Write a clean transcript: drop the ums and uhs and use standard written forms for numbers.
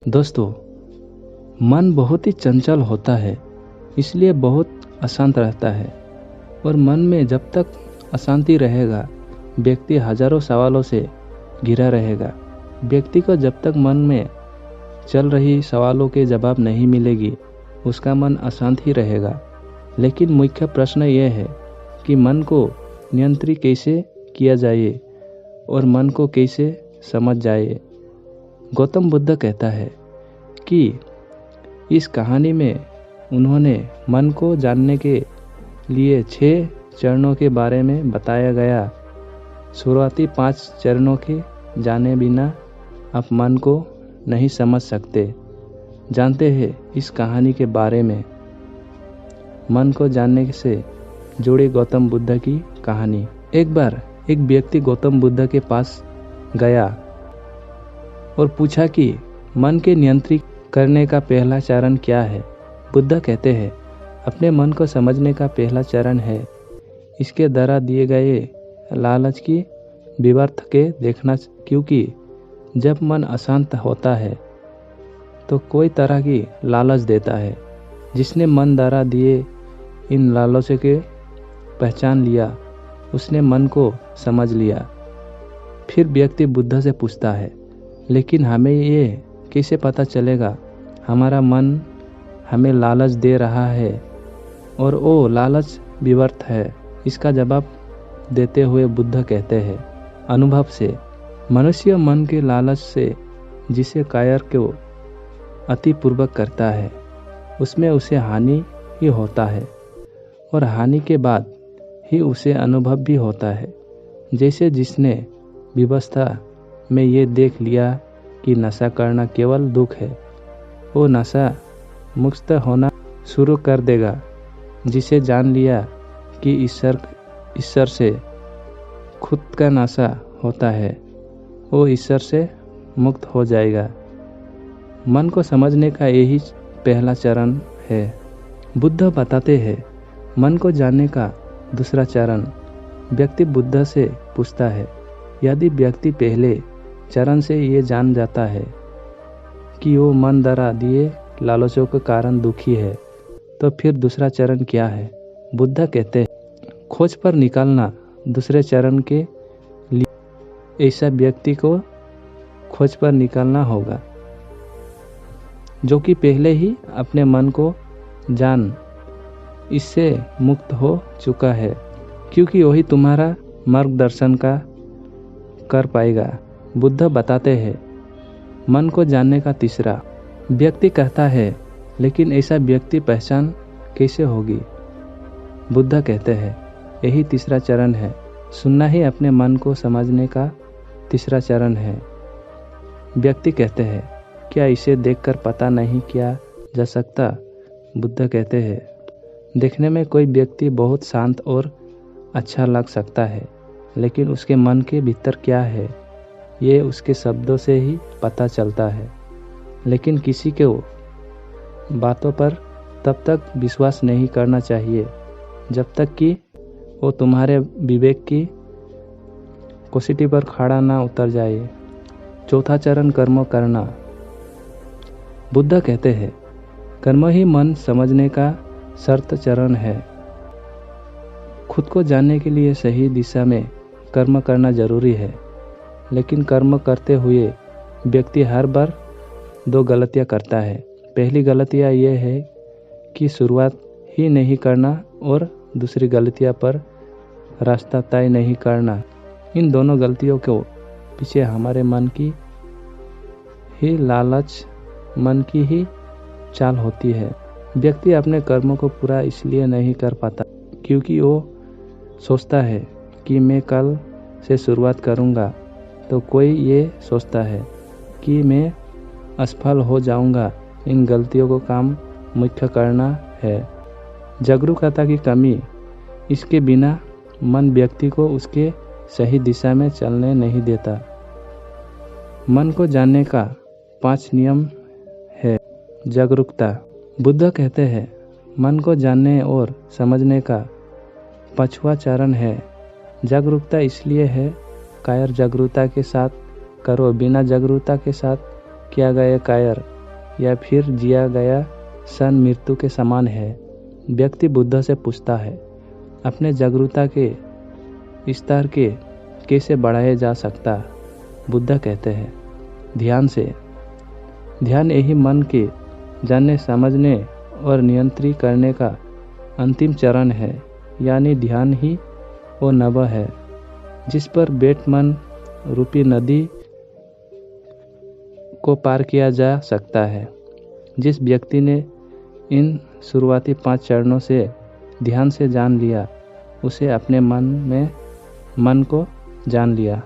दोस्तों, मन बहुत ही चंचल होता है, इसलिए बहुत अशांत रहता है। और मन में जब तक अशांति रहेगा, व्यक्ति हजारों सवालों से घिरा रहेगा। व्यक्ति को जब तक मन में चल रही सवालों के जवाब नहीं मिलेगी, उसका मन अशांत ही रहेगा। लेकिन मुख्य प्रश्न यह है कि मन को नियंत्रित कैसे किया जाए और मन को कैसे समझ जाए। गौतम बुद्ध कहता है कि इस कहानी में उन्होंने मन को जानने के लिए 6 चरणों के बारे में बताया गया। शुरुआती 5 चरणों के जाने बिना आप मन को नहीं समझ सकते। जानते हैं इस कहानी के बारे में। मन को जानने से जुड़ी गौतम बुद्ध की कहानी। एक बार एक व्यक्ति गौतम बुद्ध के पास गया और पूछा कि मन के नियंत्रित करने का पहला चरण क्या है। बुद्ध कहते हैं, अपने मन को समझने का पहला चरण है इसके द्वारा दिए गए लालच की विवर्त के देखना। क्योंकि जब मन अशांत होता है तो कोई तरह की लालच देता है। जिसने मन द्वारा दिए इन लालचों के पहचान लिया, उसने मन को समझ लिया। फिर व्यक्ति बुद्ध से पूछता है, लेकिन हमें ये कैसे पता चलेगा हमारा मन हमें लालच दे रहा है और वो लालच विवर्त है। इसका जवाब देते हुए बुद्ध कहते हैं, अनुभव से। मनुष्य मन के लालच से जिसे कायर को अतिपूर्वक करता है, उसमें उसे हानि ही होता है और हानि के बाद ही उसे अनुभव भी होता है। जैसे जिसने व्यवस्था में ये देख लिया कि नशा करना केवल दुख है, वो नशा मुक्त होना शुरू कर देगा। जिसे जान लिया कि ईश्वर से खुद का नशा होता है, वो ईश्वर से मुक्त हो जाएगा। मन को समझने का यही पहला चरण है। बुद्ध बताते हैं, मन को जानने का दूसरा चरण। व्यक्ति बुद्ध से पूछता है, यदि व्यक्ति पहले चरण से ये जान जाता है कि वो मन द्वारा दिए लालचों के कारण दुखी है, तो फिर दूसरा चरण क्या है। बुद्ध कहते हैं, खोज पर निकालना। दूसरे चरण के लिए ऐसा व्यक्ति को खोज पर निकालना होगा जो कि पहले ही अपने मन को जान इससे मुक्त हो चुका है, क्योंकि वही तुम्हारा मार्गदर्शन का कर पाएगा। बुद्ध बताते हैं, मन को जानने का तीसरा। व्यक्ति कहता है, लेकिन ऐसा व्यक्ति पहचान कैसे होगी। बुद्ध कहते हैं, यही तीसरा चरण है। सुनना ही अपने मन को समझने का तीसरा चरण है। व्यक्ति कहते हैं, क्या इसे देखकर पता नहीं किया जा सकता। बुद्ध कहते हैं, देखने में कोई व्यक्ति बहुत शांत और अच्छा लग सकता है, लेकिन उसके मन के भीतर क्या है, ये उसके शब्दों से ही पता चलता है। लेकिन किसी के बातों पर तब तक विश्वास नहीं करना चाहिए जब तक कि वो तुम्हारे विवेक की कसौटी पर खड़ा ना उतर जाए। चौथा चरण, कर्म करना। बुद्ध कहते हैं, कर्म ही मन समझने का शर्त चरण है। खुद को जानने के लिए सही दिशा में कर्म करना जरूरी है, लेकिन कर्म करते हुए व्यक्ति हर बार 2 गलतियां करता है। पहली गलतियां यह है कि शुरुआत ही नहीं करना और दूसरी गलतियां पर रास्ता तय नहीं करना। इन दोनों गलतियों के पीछे हमारे मन की ही लालच, मन की ही चाल होती है। व्यक्ति अपने कर्मों को पूरा इसलिए नहीं कर पाता क्योंकि वो सोचता है कि मैं कल से शुरुआत करूँगा, तो कोई ये सोचता है कि मैं असफल हो जाऊँगा। इन गलतियों को काम मुख्य करना है। जागरूकता की कमी। इसके बिना मन व्यक्ति को उसके सही दिशा में चलने नहीं देता। मन को जानने का 5 नियम है। जागरूकता। बुद्ध कहते हैं, मन को जानने और समझने का 5वां चरण है जागरूकता। इसलिए है, कायर जागरूकता के साथ करो, बिना जागरूकता के साथ किया गया कायर या फिर जिया गया क्षण मृत्यु के समान है। व्यक्ति बुद्ध से पूछता है, अपने जागरूकता के स्तर के कैसे बढ़ाया जा सकता? बुद्ध कहते हैं, ध्यान से। ध्यान यही मन के जानने, समझने और नियंत्रित करने का अंतिम चरण है। यानी ध्यान ही वो नभ है जिस पर बैठ मन रूपी नदी को पार किया जा सकता है। जिस व्यक्ति ने इन शुरुआती 5 चरणों से ध्यान से जान लिया, उसे अपने मन को जान लिया।